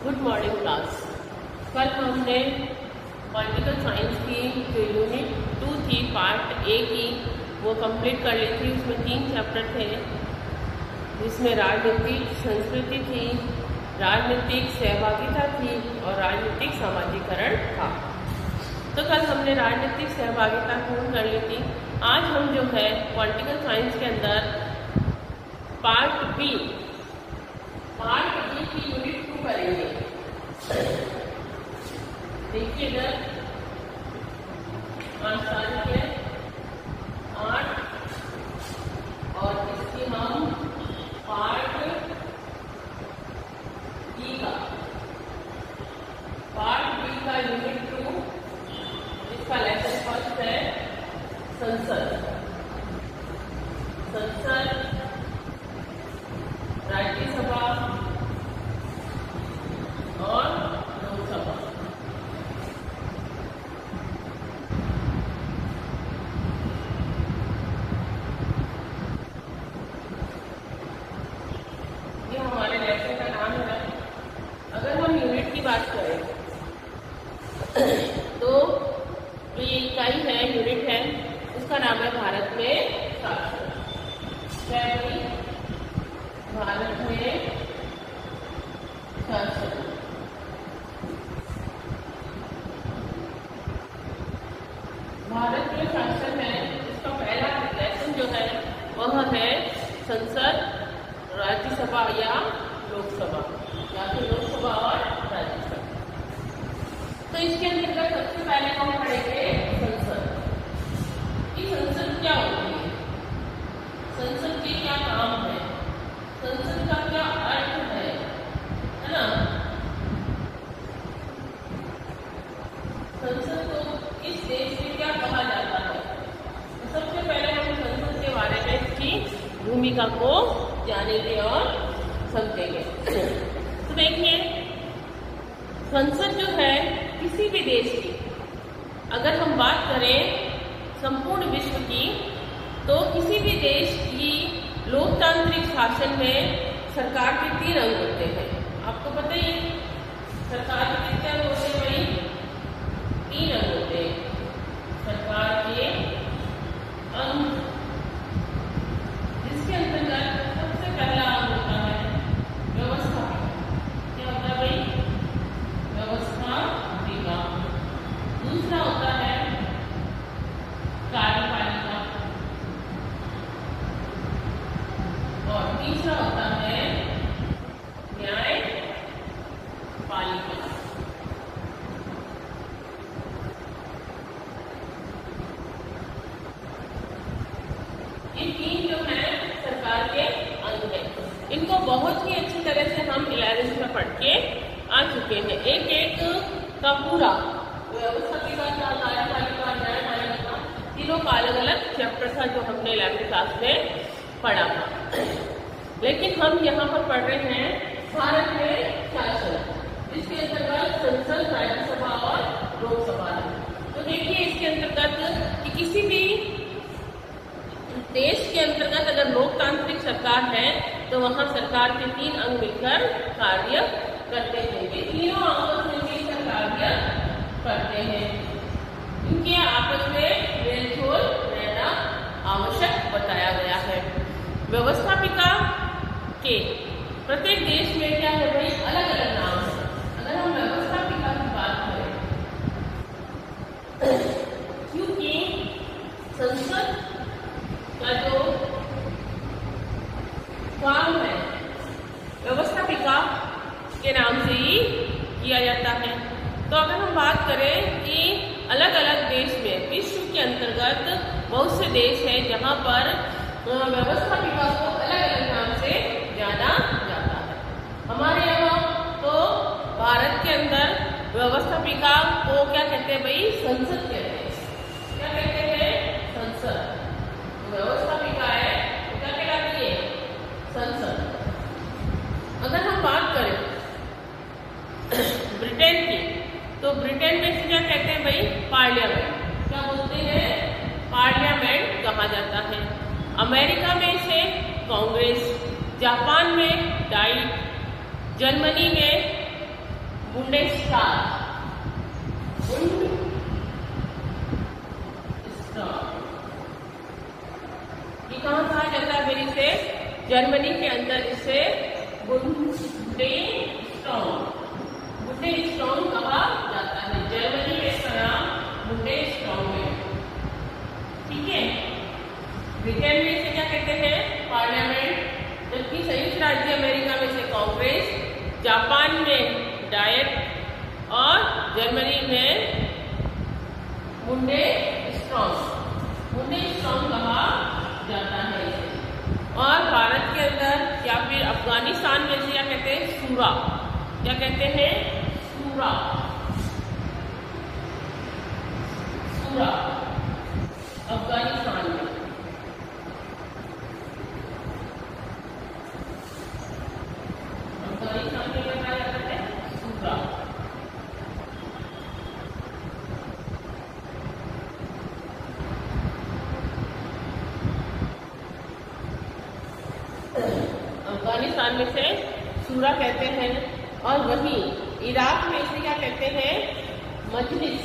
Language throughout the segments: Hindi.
Good morning class. कल हमने पॉलिटिकल साइंस की जो यूनिट 2 थी पार्ट ए की वो कंप्लीट कर ली थी। उसमें 3 चैप्टर थे जिसमें राजनीतिक संस्कृति थी, राजनीतिक सहभागिता थी और राजनीतिक समाजीकरण था। तो कल हमने राजनीतिक सहभागिता पूर्ण कर ली थी। आज हम जो है पॉलिटिकल साइंस के अंदर पार्ट बी की यूनिट 2 करेंगे। देखिए इधर 8 और इसकी हम पार्ट बी का यूनिट 2, इसका लेसन फर्स्ट है संसद, राज्यसभा और लोकसभा। ये हमारे लेसन का नाम है। अगर हम यूनिट की बात करें तो ये इकाई है, यूनिट है, उसका नाम है भारत में शासन। भारत में शासन। भारत में शासन है, इसका पहला लेसन जो है वह है संसद, राज्यसभा या लोकसभा, या फिर लोकसभा और राज्यसभा। तो इसके अंतर्गत सबसे पहले हम पढ़ेंगे संसद। कि संसद क्या होती है, संसद के क्या काम है, संसद का क्या अर्थ है ना। संसद को इस देश में क्या कहा जाता है। तो सबसे पहले हम संसद के बारे में इसकी भूमिका को जानेंगे और समझेंगे। तो देखिए संसद जो है किसी भी देश की, अगर हम बात करें संपूर्ण विश्व की, तो किसी भी देश की लोकतांत्रिक शासन में सरकार के 3 अंग होते हैं। आपको पता ही है सरकार के कितने अंग होते हैं भाई? 3 अंग होते हैं सरकार के अंग, जिसके अंतर्गत सबसे पहला अंग होता है व्यवस्था। क्या होता है भाई? व्यवस्थापिका। दूसरा होता है कार्यपालिका और तीसरा होता है न्यायपालिका। ये 3 जो है सरकार के अंग है। इनको बहुत ही अच्छी तरह से हम 11th में पढ़ के आ चुके हैं। एक एक का पूरा व्यवस्थापिका, कार्यपालिका, न्यायपालिका, तीनों का अलग अलग चैप्टर था जो हमने 11th क्लास में पढ़ा था। लेकिन हम यहाँ पर पढ़ रहे हैं भारत में शासन, इसके अंतर्गत संसद, राज्यसभा और लोकसभा। तो देखिए इसके अंतर्गत कि किसी भी देश के अंतर्गत अगर लोकतांत्रिक सरकार है तो वहाँ सरकार के 3 अंग मिलकर कार्य करते हैं। ये तीनों आपस में मिलकर कार्य करते हैं। इनके आपस में मेलजोल रहना आवश्यक बताया गया है। व्यवस्थापिका के प्रत्येक देश में क्या है भाई? अलग अलग नाम है। अगर हम व्यवस्थापिका की बात करें, क्योंकि संसद का जो काम है व्यवस्थापिका के नाम से ही किया जाता है। तो अगर हम बात करें कि अलग अलग देश में, विश्व के अंतर्गत बहुत से देश हैं जहां पर व्यवस्थापिका को अलग अलग नाम से जाना जाता है। हमारे यहाँ तो भारत के अंदर व्यवस्थापिका को क्या कहते हैं भाई? संसद कहते हैं। क्या कहते हैं? संसद। व्यवस्थापिका है तो क्या कहलाती है? संसद। अगर हम बात करें ब्रिटेन की, तो ब्रिटेन में इसे क्या कहते हैं भाई? पार्लियामेंट। क्या बोलते हैं? पार्लियामेंट कहा जाता है। अमेरिका में इसे कांग्रेस, जापान में डाइट, जर्मनी में बुंडेस्टाग, ये कहाँ कहा जाता है मेरी से? जर्मनी के अंदर इसे बुंडेस्टाग कहा जाता है। जर्मनी में इसका नाम बुंडेस्टाग है। ठीक है। ब्रिटेन में इसे क्या कहते हैं? पार्लियामेंट। जबकि संयुक्त राज्य अमेरिका में इसे कांग्रेस, जापान में डायट और जर्मनी में बुंडेस्टाग कहा जाता है इसे। और भारत के अंदर या फिर अफगानिस्तान में इसे क्या कहते हैं? सूरा। क्या कहते हैं? सूरा। अफगानिस्तान में। अफगानिस्तान में क्या कहा जाता है? सूरा। अफगानिस्तान में से सूरा कहते हैं। और वहीं इराक में इसे क्या कहते हैं? मजलिस।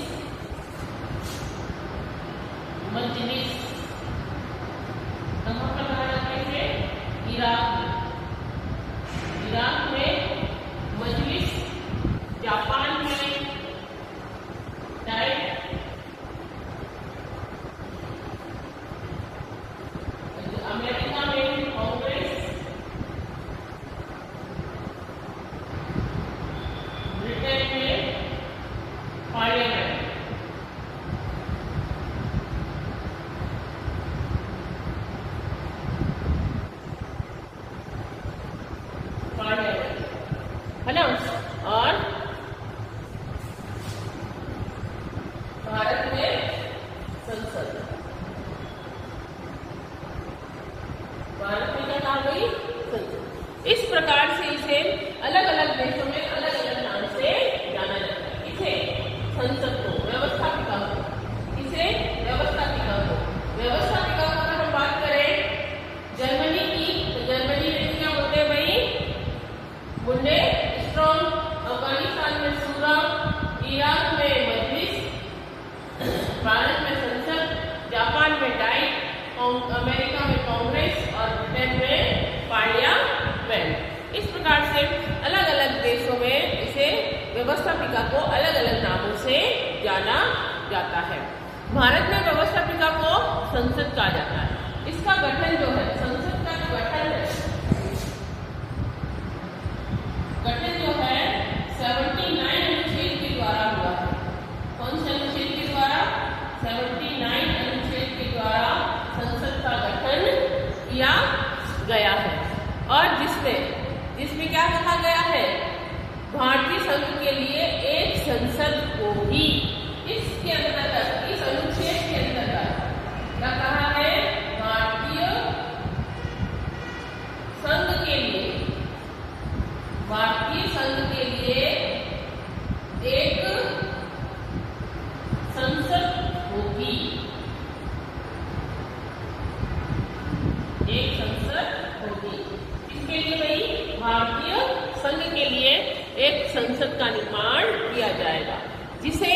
कहाँ पर कहा जाता है इसे? इराक में मजलिस, जापान में डायट, अमेरिका में कांग्रेस, ब्रिटेन में पार्लियामेंट। है ना। और भारत में संसद। भारत में क्या कहा गई? संसद। इस प्रकार से इसे अलग अलग देशों में अलग अलग नाम से जाना जाता है। इसे संसद को, व्यवस्थापिका को, अगर हम बात करें जर्मनी की, तो जर्मनी में क्या बोलते हैं भाई? बुंडेस्टाग। अफगानिस्तान में सूरा, इराक में मजलिस, भारत में संसद, जापान में डाइट, अमेरिका में कांग्रेस और ब्रिटेन में पार्लियामेंट। इस प्रकार से अलग अलग देशों में इसे व्यवस्थापिका को अलग अलग नामों से जाना जाता है। भारत में व्यवस्थापिका को संसद कहा जाता है। इसका गठन जो है, संसद का जो गठन है 79 अनुच्छेद के द्वारा हुआ है। कौन से अनुच्छेद के द्वारा? 79 अनुच्छेद के द्वारा संसद का गठन किया गया है। और जिसमें क्या कहा गया है? भारतीय संघ के लिए एक संसद होगी। इसके अंतर्गत, इस अनुच्छेद के अंतर्गत क्या कहा है? भारतीय संघ के लिए एक संसद होगी। इसके लिए भाई भारतीय संघ के लिए एक संसद का निर्माण किया जाएगा। जिसे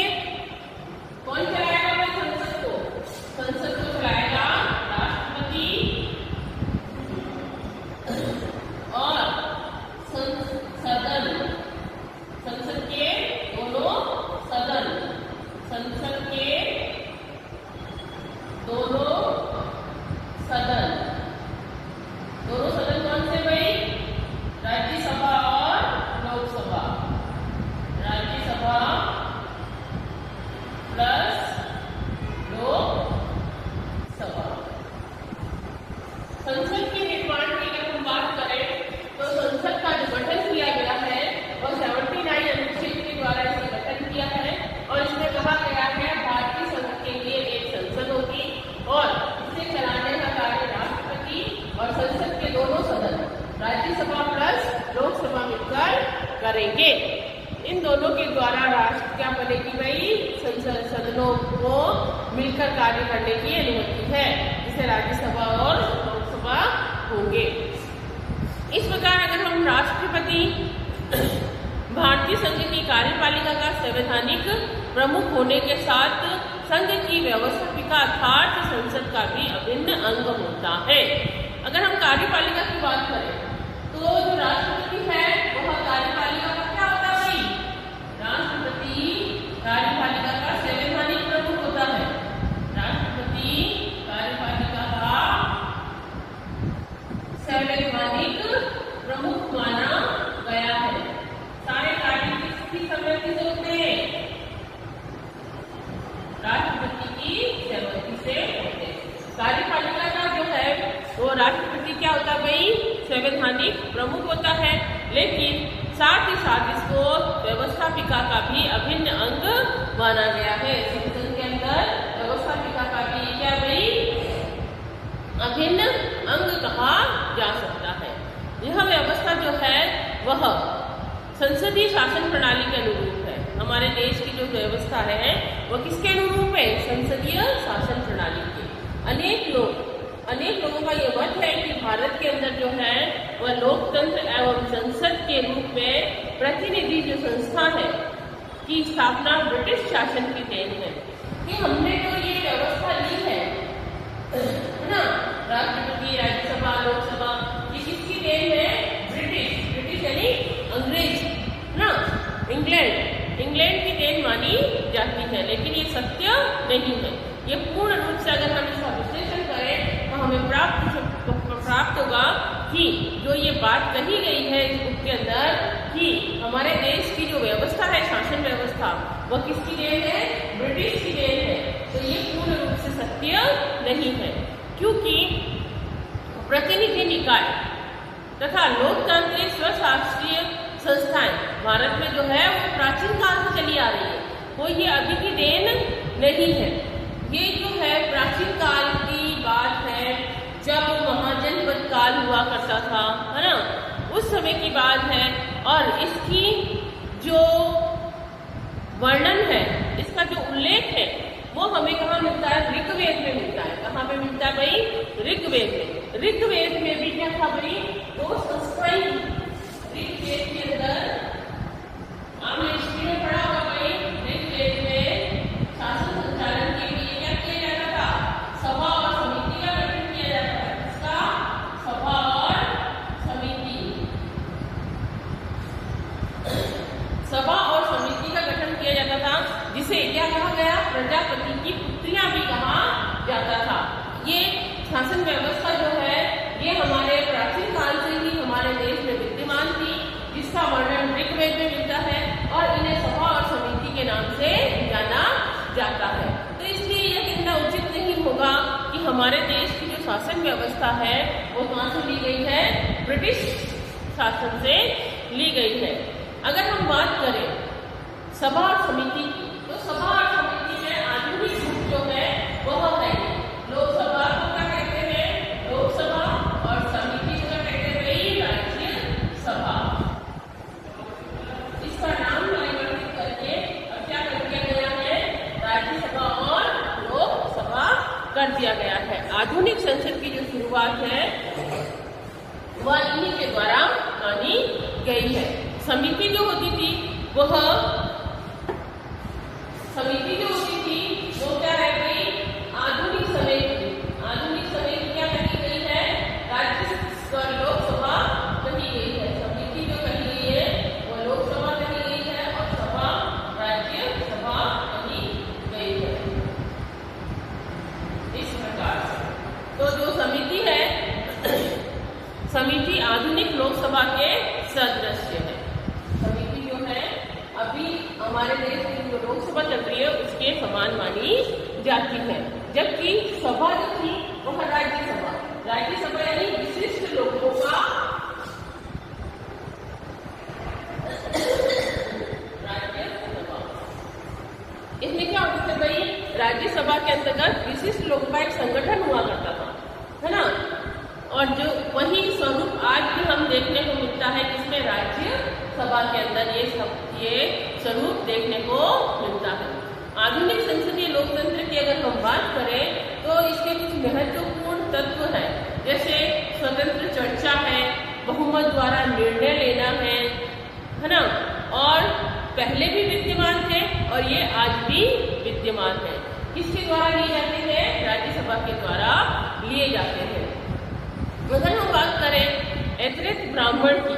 कौन चलाएगा? संसद को चलाएगा राष्ट्रपति और संसद के दोनों सदन। दोनों सदन कौन से भाई? राज्यसभा और लोकसभा। राज्यसभा प्लस लोकसभा। संसद के निर्माण की अगर हम बात करें तो संसद का जो गठन किया गया है वह 79 अनुच्छेद के द्वारा इसका गठन किया है। और इसमें कहा गया है भारतीय संघ के लिए एक संसद होगी और इसे चलाने का कार्य राष्ट्रपति और संसद के दोनों सदन, राज्यसभा प्लस लोकसभा मिलकर करेंगे। इन दोनों के द्वारा राष्ट्र क्या बनेगी भाई? सदनों को मिलकर कार्य करने की अनुमति है, जिसे राज्यसभा और लोकसभा होंगे। इस प्रकार अगर हम राष्ट्रपति भारतीय संघ की कार्यपालिका का संवैधानिक प्रमुख होने के साथ संघ की व्यवस्थापिका अर्थात संसद का भी अभिन्न अंग होता है। अगर हम कार्यपालिका की बात करें तो जो राष्ट्रपति है वह कार्यपालिका का क्या होता है भाई? राष्ट्रपति कार्यपालिका का संवैधानिक प्रमुख होता है। राष्ट्रपति कार्यपालिका का संवैधानिक प्रमुख माना गया है। सारे कार्य किसकी सहमति से होते हैं? राष्ट्रपति की सहमति से होते हैं। कार्यपालिका का जो है वो राष्ट्रपति क्या होता है भाई? संवैधानिक प्रमुख होता है, लेकिन साथ ही साथ इसको व्यवस्थापिका का भी अभिन्न अंग माना गया है। संसद के अंदर व्यवस्थापिका का भी क्या भाई? अभिन्न अंग कहा जा सकता है। यह व्यवस्था जो है वह संसदीय शासन प्रणाली के अनुरूप है। हमारे देश की जो व्यवस्था है वह किसके अनुरूप है? संसदीय शासन प्रणाली के। अनेक लोगों का यह मत है कि भारत के अंदर जो है वह लोकतंत्र एवं संसद के रूप में प्रतिनिधि जो संस्था है की स्थापना ब्रिटिश शासन की देन है। कि हमने जो ये व्यवस्था ली है ना, राष्ट्रपति, राज्यसभा, लोकसभा, ये किसकी देन है? ब्रिटिश यानी अंग्रेज ना, इंग्लैंड की देन मानी जाती है, लेकिन ये सत्य नहीं है। ये पूर्ण रूप से अगर हम इसका विश्लेषण करें तो हमें प्राप्त होगा कि जो ये बात कही गई है इस बुक के अंदर कि हमारे देश की जो व्यवस्था है, शासन व्यवस्था, वह किसकी देन है? ब्रिटिश की देन है। तो ये पूर्ण रूप से सत्य नहीं है, क्योंकि प्रतिनिधि निकाय तथा लोकतांत्रिक स्वशास्त्रीय संस्थाएं भारत में जो है वो प्राचीन काल से चली आ रही है। कोई ये अभी की देन नहीं है। ये जो है प्राचीन काल की बात है, जब महाजनपद काल हुआ करता था, है ना, उस समय की बात है। और इसकी जो वर्णन है, इसका जो उल्लेख है वो हमें कहाँ मिलता है? ऋग्वेद में मिलता है। कहाँ पे मिलता है भाई? ऋग्वेद में। ऋग्वेद में भी क्या था भाई? दो संस्थाएं। ऋग्वेद के अंदर आपने हिस्ट्री में पढ़ा होगा भाई, ऋग्वेद में शासन संचालन के लिए क्या किया जाता था? सभा और समिति का गठन किया जाता था। किसका? सभा और समिति। सभा और समिति का गठन किया जाता था, जिसे क्या कहा गया? प्रजापति की पुत्रियां भी कहा जाता था। ये शासन व्यवस्था जो है ये हमारे प्राचीन काल से ही हमारे देश में विद्यमान थी, जिसका वर्णन ऋग्वेद में मिलता है और इन्हें सभा और समिति के नाम से जाना जाता है। तो इसलिए यह कहना उचित नहीं होगा कि हमारे देश की जो शासन व्यवस्था है वो कहाँ से ली गई है? ब्रिटिश शासन से ली गई है। अगर हम बात करें सभा और समिति की, तो सभा और समिति में आधुनिक रूप जो है वह है लोकसभा को क्या कहते हैं? लोकसभा। और समिति को क्या कहते हैं? राज्यसभा। इसका नाम परिवर्तित करके अब क्या कर दिया गया है? राज्यसभा और लोकसभा कर दिया गया है। आधुनिक संसद की जो शुरुआत है वह इन्हीं के द्वारा मानी गई है। समिति जो होती थी वो क्या है गई? आधुनिक समय की क्या कही गई है? लोकसभा कही गई है। समिति जो कही गई है वो लोकसभा कही गई है और सभा राज्यसभा कही गई है। इस प्रकार से तो जो समिति है, समिति आधुनिक लोकसभा के सदृश्य है। समिति जो है अभी हमारे देश में जो लोकसभा चल रही है उसके समान मानी जाती है, जबकि सभा जो थी वह राज्यसभा यानी विशिष्ट लोगों का राज्यसभा। इसमें क्या होता था भाई? राज्यसभा के अंतर्गत विशिष्ट लोगों का एक संगठन हुआ करता था, है ना। और जो वही स्वरूप आज भी हम देखने को मिलता है, जिसमें राज्यसभा के अंदर ये स्वरूप देखने को मिलता है। आधुनिक संसदीय लोकतंत्र की अगर हम बात करें तो इसके कुछ महत्वपूर्ण तत्व हैं, जैसे स्वतंत्र चर्चा है, बहुमत द्वारा निर्णय लेना है ना, और पहले भी विद्यमान थे और ये आज भी विद्यमान है। किसके द्वारा लिए जाते हैं? राज्यसभा के द्वारा लिए जाते हैं। अगर हम बात करें ऐतरेय ब्राह्मण की,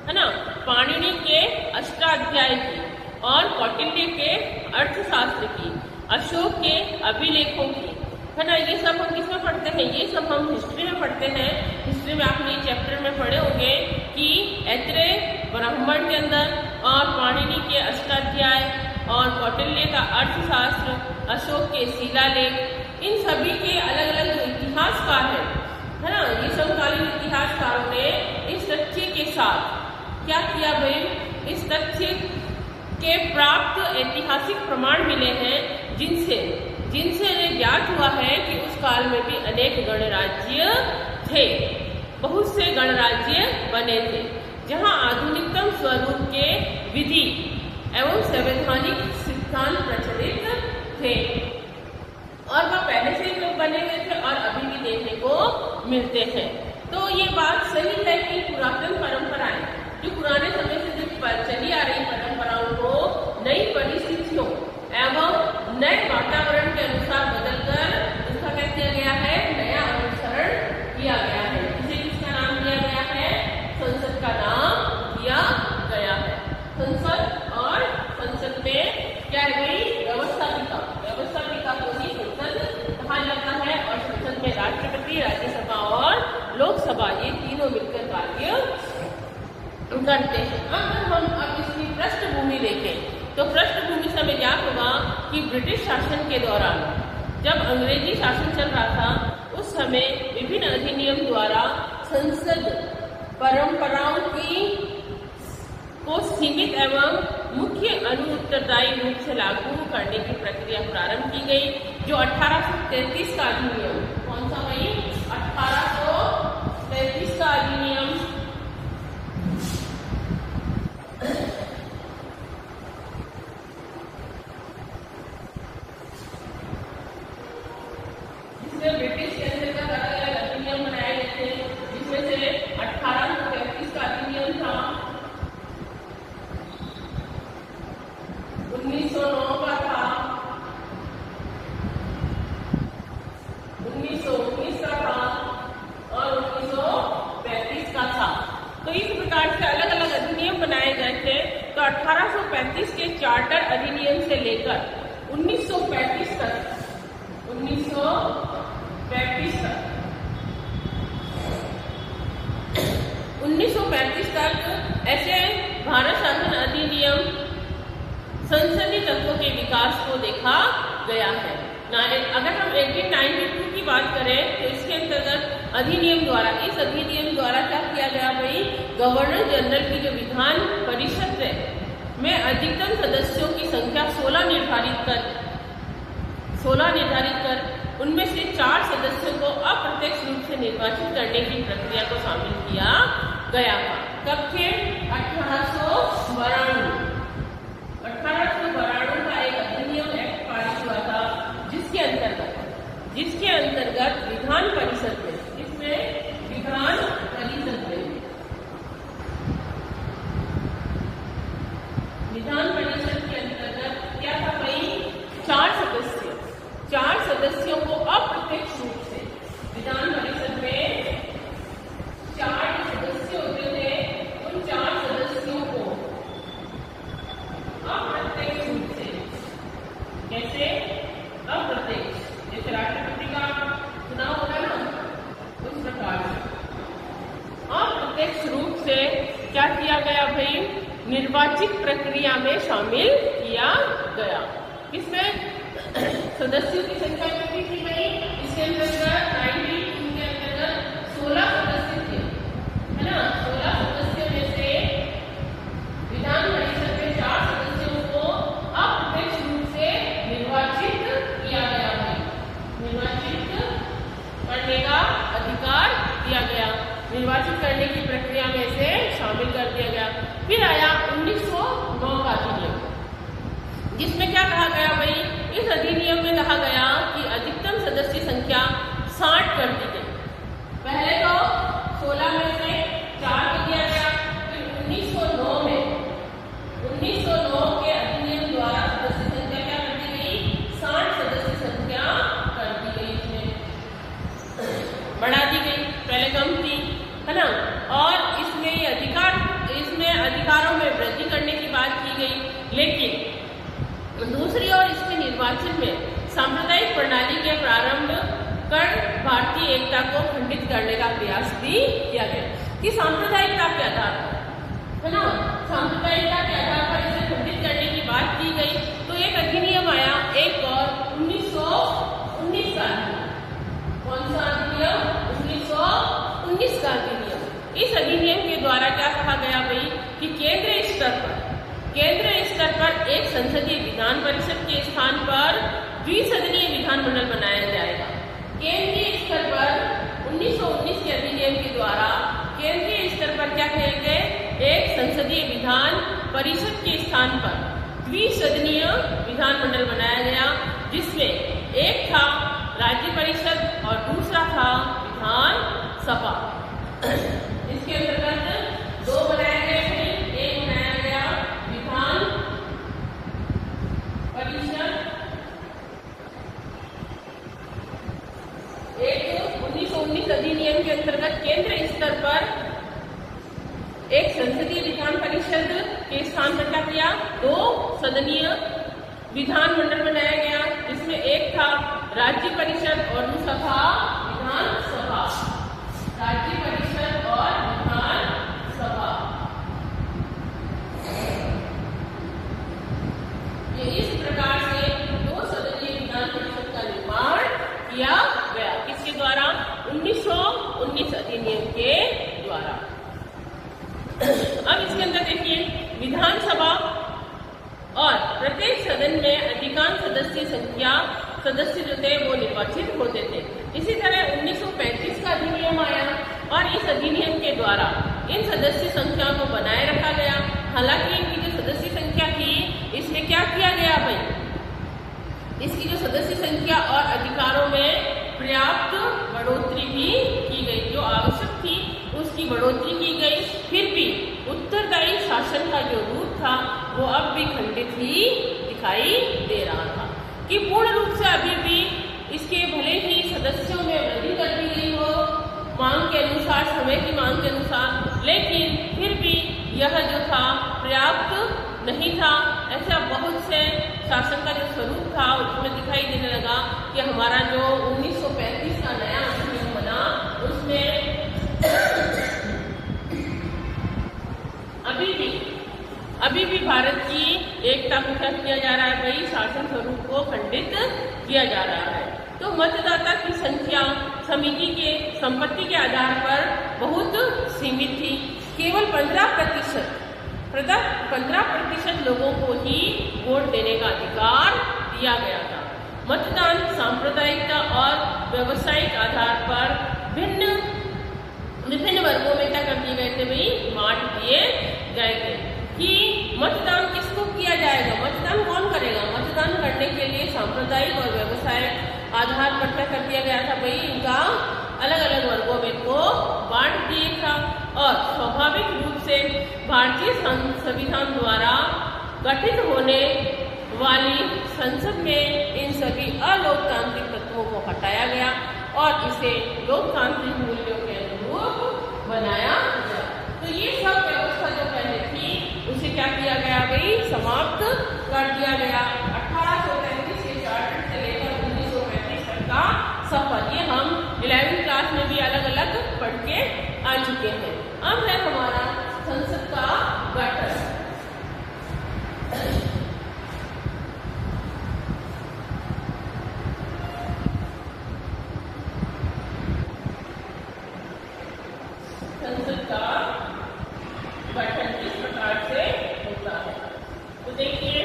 है ना, पाणिनि के अष्टाध्यायी की और कौटिल्य के अर्थशास्त्र की, अशोक के अभिलेखों की, है ना, ये सब हम किसमें पढ़ते हैं? ये सब हम हिस्ट्री में पढ़ते हैं। हिस्ट्री में आपने चैप्टर में पढ़े होंगे कि ऐतरेय ब्राह्मण के अंदर और पाणिनि के अष्टाध्याय और कौटिल्य का अर्थशास्त्र, अशोक के शिलालेख, इन सभी के अलग अलग जो इतिहासकार है ना, ये समकालीन इतिहासकारों ने इस तथ्य के साथ क्या किया भाई? इस तथ्य के प्राप्त ऐतिहासिक प्रमाण मिले हैं जिनसे ज्ञात हुआ है कि उस काल में भी अनेक गणराज्य थे, बहुत से गणराज्य बने थे, जहां आधुनिकतम स्वरूप के विधि एवं संवैधानिक सिद्धांत प्रचलित थे और वह पहले से ही बने हुए थे और अभी भी देखने को मिलते हैं। तो ये बात सही है कि पुरातन परंपराएं, जो पुराने समय से जो चली आ रही परंपराओं को नई परिस्थितियों एवं नए वातावरण के अनुसार बदलकर उसका क्या किया गया है? नया अनुसरण किया गया है। इसे किसका नाम दिया गया है? संसद का नाम दिया गया है। संसद और संसद में क्या है भाई? व्यवस्थापिका को ही संसद कहा जाता है और संसद में राष्ट्रपति, राज्यसभा और लोकसभा ये तीनों मिलकर कार्य करते हैं। अगर हम अब इसकी पृष्ठभूमि देखें तो पृष्ठभूमि से हमें ज्ञात होगा कि ब्रिटिश शासन के दौरान जब अंग्रेजी शासन चल रहा था उस समय विभिन्न अधिनियम द्वारा संसद परंपराओं को सीमित एवं मुख्य अनुत्तरदायी रूप से लागू करने की प्रक्रिया प्रारंभ की गई, जो 1833 का अधिनियम, कौन सा भाई? 1833 का अधिनियम, जिसमें ब्रिटिश के अंतर्गत अलग अलग अधिनियम बनाए गए थे, जिसमें से 1833 का अधिनियम था, 1909 का था, 1919 का था और 1935 का था। तो इस प्रकार से अलग अलग अधिनियम बनाए गए थे। तो 1835 के चार्टर अधिनियम से लेकर 1935 तक 1935 तक ऐसे भारत शासन अधिनियम संसदीय तत्वों के विकास को देखा गया है। अगर हम 1892 की बात करें तो इसके अंतर्गत अधिनियम द्वारा, इस अधिनियम द्वारा क्या किया गया भाई? गवर्नर जनरल की जो विधान परिषद है में अधिकतम सदस्यों की संख्या 16 निर्धारित कर उनमें से 4 सदस्यों को अप्रत्यक्ष रूप से निर्वाचित करने की प्रक्रिया को शामिल किया गया था। कब थे? 1892 का एक अधिनियम एक्ट पारित हुआ था, जिसके अंतर्गत विधान परिषद में, इसमें विधान परिषद के अंतर्गत क्या था भाई? 4 सदस्यों को अप्रत्यक्ष रूप से, विधान परिषद में 4 सदस्य होते थे, उन 4 सदस्यों को अप्रत्यक्ष रूप से, कैसे? अप्रत्यक्ष, जैसे राष्ट्रपति का चुनाव होता है ना, उस प्रकार से अप्रत्यक्ष रूप से क्या किया गया भाई? निर्वाचित प्रक्रिया में शामिल किया गया। इसमें सदस्यों की संख्या कितनी थी भाई? इसके अंतर्गत 92 के अंतर्गत 16 सदस्य थे, है ना। 16 सदस्यों में से विधान परिषद के 4 सदस्यों को अप्रत्यक्ष रूप से निर्वाचित किया गया है, निर्वाचित करने का अधिकार दिया गया, निर्वाचित करने की प्रक्रिया में से शामिल कर दिया गया। फिर आया 1909 का अधिनियम, जिसमें क्या कहा गया भाई? इस अधिनियम में कहा गया कि अधिकतम सदस्य संख्या 60 लेकिन दूसरी ओर इसके निर्वाचन में सांप्रदायिक प्रणाली के प्रारंभ कर भारतीय एकता को खंडित करने का प्रयास भी किया गया कि सांप्रदायिकता के आधार पर, है ना, सांप्रदायिकता के आधार पर इसे खंडित करने की बात की गई। तो एक अधिनियम आया, एक और 1919 का अधिनियम। कौन सा अधिनियम? 1919 का अधिनियम। इस अधिनियम के द्वारा क्या कहा गया भाई कि केंद्रीय स्तर पर एक संसदीय विधान परिषद के स्थान पर द्विसदनीय विधानमंडल बनाया जाएगा। केंद्रीय स्तर पर 1919 के अधिनियम के द्वारा केंद्रीय स्तर पर क्या किया गया? एक संसदीय विधान परिषद के स्थान पर द्विसदनीय विधानमंडल बनाया गया, जिसमें एक था राज्य परिषद और दूसरा था विधान सभा। इसके अंतर्गत दो बनाए गए थे, एक बनाया गया विधान परिषद, एक 1919 अधिनियम के अंतर्गत केंद्र स्तर पर एक संसदीय विधान परिषद के स्थान पर क्या किया? दो सदनीय विधानमंडल बनाया गया, जिसमें एक था राज्य परिषद और दूसरा था विधान सभा। राज्य परिषद और विधान सभा, ये इस प्रकार से दो सदनीय विधान परिषद का निर्माण किया गया। किसके द्वारा? 1919 अधिनियम के द्वारा। अब इसके अंदर देखिए, विधानसभा और प्रत्येक सदन में अधिकांश सदस्य जो थे वो निर्वाचित होते थे। इसी तरह 1935 का अधिनियम आया और इस अधिनियम के द्वारा इन सदस्य संख्या को बनाए रखा गया। हालांकि इनकी जो सदस्य संख्या थी, इसमें क्या किया गया भाई? इसकी जो सदस्य संख्या और अधिकारों में पर्याप्त बढ़ोतरी भी की गई, जो आवश्यक थी उसकी बढ़ोतरी की गई। फिर भी उत्तरदायी शासन का जो रूप था वो अब भी खंडित ही दिखाई दे रहा था कि पूर्ण रूप से अभी भी इसके भले ही सदस्यों में वृद्धि कर दी गई हो मांग के अनुसार, समय की मांग के अनुसार, लेकिन फिर भी यह जो था पर्याप्त नहीं था। ऐसा बहुत से शासन का जो स्वरूप था उसमें दिखाई देने लगा कि हमारा जो 1935 का नया अधिनियम बना उसमें अभी भी भारत की एकता को क्या किया जा रहा है भाई? शासन स्वरूप को खंडित किया जा रहा है। तो मतदाता की संख्या समिति के संपत्ति के आधार पर बहुत सीमित थी। केवल 15% लोगों को ही वोट देने का अधिकार दिया गया था। मतदान सांप्रदायिकता और व्यवसायिक आधार पर विभिन्न वर्गों में क्या कर दिए गए थे भाई? बांट दिए गए थे कि मतदान किसको किया जाएगा, मतदान कौन करेगा। मतदान करने के लिए सांप्रदायिक और व्यवसायिक आधार पर क्या कर दिया गया था भाई? इनका अलग अलग वर्गों में को बांट दिए था। और स्वाभाविक रूप से भारतीय संविधान द्वारा गठित होने वाली संसद में इन सभी अलोकतांत्रिक तत्वों को हटाया गया और इसे लोकतांत्रिक मूल्यों के अनुरूप बनाया गया। तो ये सब व्यवस्था जो पहले थी उसे क्या किया गया भाई? समाप्त कर दिया गया। 1833 के चार्टर से लेकर 1935 तक का सफर, ये हम 11वीं क्लास में भी अलग अलग पढ़ के आ चुके हैं। अब है हमारा संसद का गठन। संसद का गठन किस प्रकार से होता है? तो देखिए,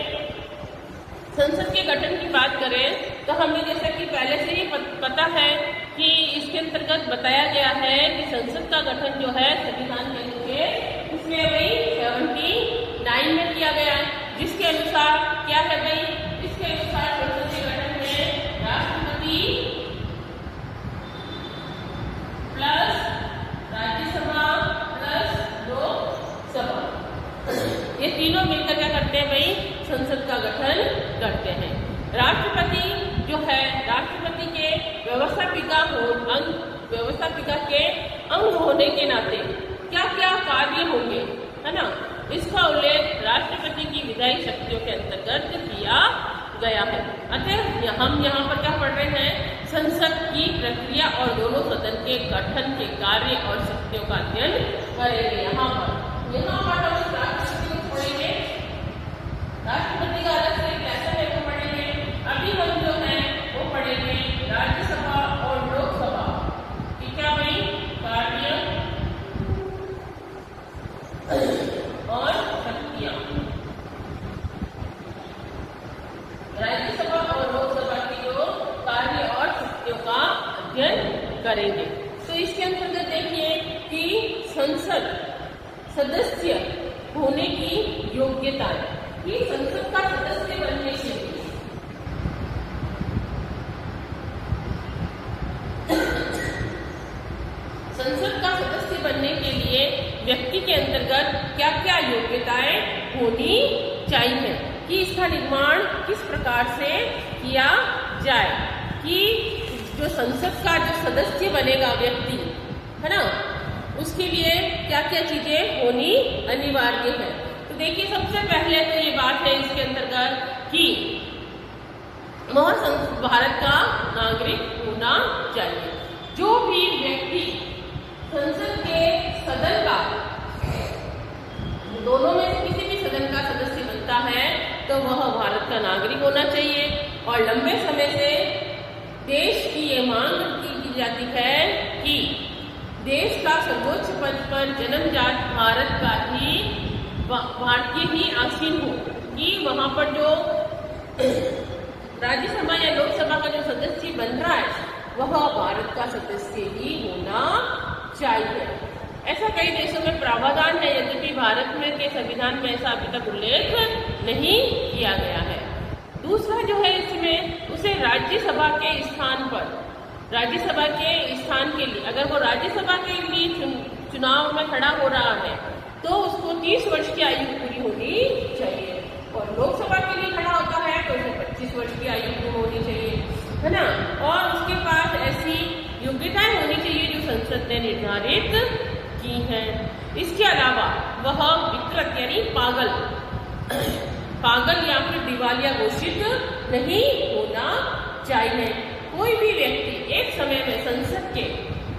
संसद के गठन की बात करें तो हमें जैसा कि पहले से ही पता है कि इसके अंतर्गत बताया गया है कि संसद का गठन जो है संविधान के अनुच्छेद इसमें भाई 79 में किया गया है, जिसके अनुसार क्या है भाई? इसके अनुसार संसद के गठन में राष्ट्रपति प्लस राज्यसभा प्लस लोकसभा, ये तीनों मिलकर क्या करते हैं भाई? संसद का गठन करते हैं। राष्ट्रपति जो है, राष्ट्रपति के व्यवस्थापिका के अंग होने के नाते क्या क्या कार्य होंगे, है ना? इसका उल्लेख राष्ट्रपति की विधायी शक्तियों के अंतर्गत किया गया है। अतः हम यहाँ पर क्या पढ़ रहे हैं, संसद की प्रक्रिया और दोनों सदन के गठन के कार्य और शक्तियों का अध्ययन करेंगे। यहाँ पर हम राष्ट्रपति को पढ़ेंगे, राष्ट्रपति का अलग से कैसा है वो पढ़ेंगे। अभी हम जो है वो पढ़ेंगे राज्यसभा और लोकसभा की क्या भाई कार्य और शक्तियां। राज्यसभा और लोकसभा की जो कार्य और शक्तियों का अध्ययन करेंगे। तो इसके अंतर्गत देखिए कि संसद सदस्य होने की योग्यता है कि संसद का सदस्य बनने के लिए संसद का सदस्य बनने के लिए व्यक्ति के अंतर्गत क्या क्या योग्यताएं होनी चाहिए कि इसका निर्माण किस प्रकार से किया जाए, कि जो संसद का जो सदस्य बनेगा व्यक्ति है ना, उसके लिए क्या क्या चीजें होनी अनिवार्य है। तो देखिए सबसे पहले तो ये बात है इसके अंतर्गत कि वह भारत का नागरिक होना चाहिए। जो भी व्यक्ति संसद के सदन का दोनों में से किसी भी सदन का सदस्य बनता है तो वह भारत का नागरिक होना चाहिए। और लंबे समय से देश की ये मांग की जाती है कि देश का सर्वोच्च पद पर जन्मजात भारतीय ही आसीन हो, कि वहां पर जो राज्यसभा या लोकसभा का जो सदस्य बन रहा है वह भारत का सदस्य ही होना चाहिए। ऐसा कई देशों में प्रावधान है, यद्यपि भारत में के संविधान में ऐसा अभी तक उल्लेख नहीं किया गया है। दूसरा जो है इसमें उसे राज्यसभा के स्थान पर, राज्यसभा के स्थान के लिए अगर वो राज्यसभा के लिए चुनाव में खड़ा हो रहा है तो उसको 30 वर्ष की आयु पूरी होनी चाहिए, और लोकसभा के लिए खड़ा होता है तो उसे 25 वर्ष की आयु पूरी होनी चाहिए, है ना। और उसके पास ऐसी योग्यताएं होनी चाहिए जो संसद ने निर्धारित की हैं। इसके अलावा वह विकृत यानी पागल या फिर दिवालिया घोषित नहीं होना चाहिए। कोई भी व्यक्ति एक समय में संसद के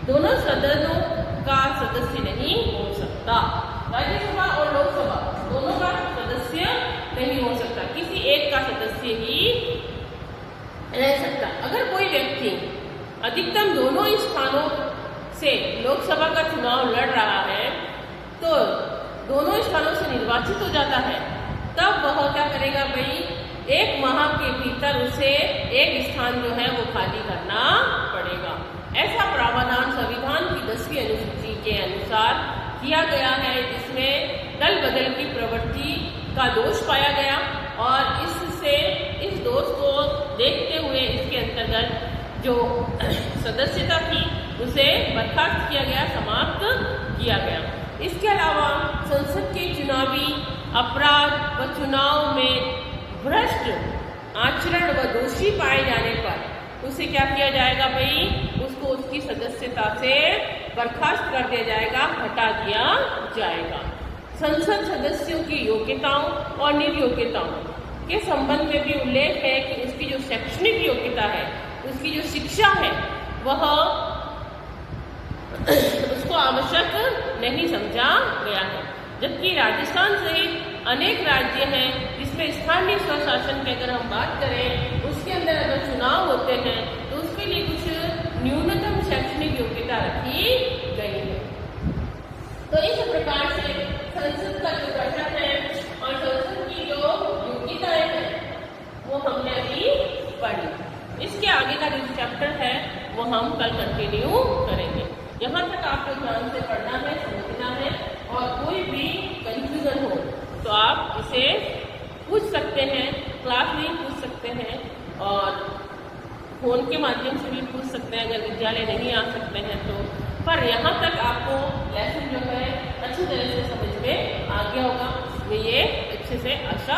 दोनों सदनों का सदस्य नहीं हो सकता, राज्यसभा और लोकसभा दोनों का सदस्य नहीं हो सकता, किसी एक का सदस्य ही रह सकता। अगर कोई व्यक्ति अधिकतम दोनों ही स्थानों से लोकसभा का चुनाव लड़ रहा है तो दोनों स्थानों से निर्वाचित हो जाता है, तब वह क्या करेगा भाई, 1 माह के भीतर उसे एक स्थान जो है वो खाली करना पड़ेगा। ऐसा प्रावधान संविधान की 10वीं अनुसूची के अनुसार किया गया है, जिसमें दल बदल की प्रवृत्ति का दोष पाया गया और इससे इस दोष को देखते हुए इसके अंतर्गत जो सदस्यता थी उसे बर्खास्त किया गया, समाप्त किया गया। इसके अलावा संसद के चुनावी अपराध व चुनाव में भ्रष्ट आचरण व दोषी पाए जाने पर उसे क्या किया जाएगा भाई, उसको उसकी सदस्यता से बर्खास्त कर दिया जाएगा, हटा दिया जाएगा। संसद सदस्यों की योग्यताओं और निर्योग्यताओं के संबंध में भी उल्लेख है कि उसकी जो शैक्षणिक योग्यता है, उसकी जो शिक्षा है वह उसको आवश्यक नहीं समझा गया है। जबकि राजस्थान सहित अनेक राज्य हैं जिसमें स्थानीय स्वशासन की अगर हम बात करें, उसके अंदर अगर चुनाव होते हैं तो उसके लिए कुछ न्यूनतम शैक्षणिक योग्यता रखी गई है। तो इस प्रकार से संसद का जो गठन है और संसद की जो योग्यताएं हैं वो हमने अभी पढ़ी। इसके आगे का जो चैप्टर है वो हम कल कंटिन्यू करेंगे। यहाँ तक आपको ध्यान से पढ़ना है, समझना है, और कोई भी कंफ्यूजन हो तो आप इसे पूछ सकते हैं, क्लास में पूछ सकते हैं और फोन के माध्यम से भी पूछ सकते हैं अगर विद्यालय नहीं आ सकते हैं तो। पर यहाँ तक आपको लेसन जो है अच्छी तरह से समझ में आ गया होगा, मैं ये अच्छे से आशा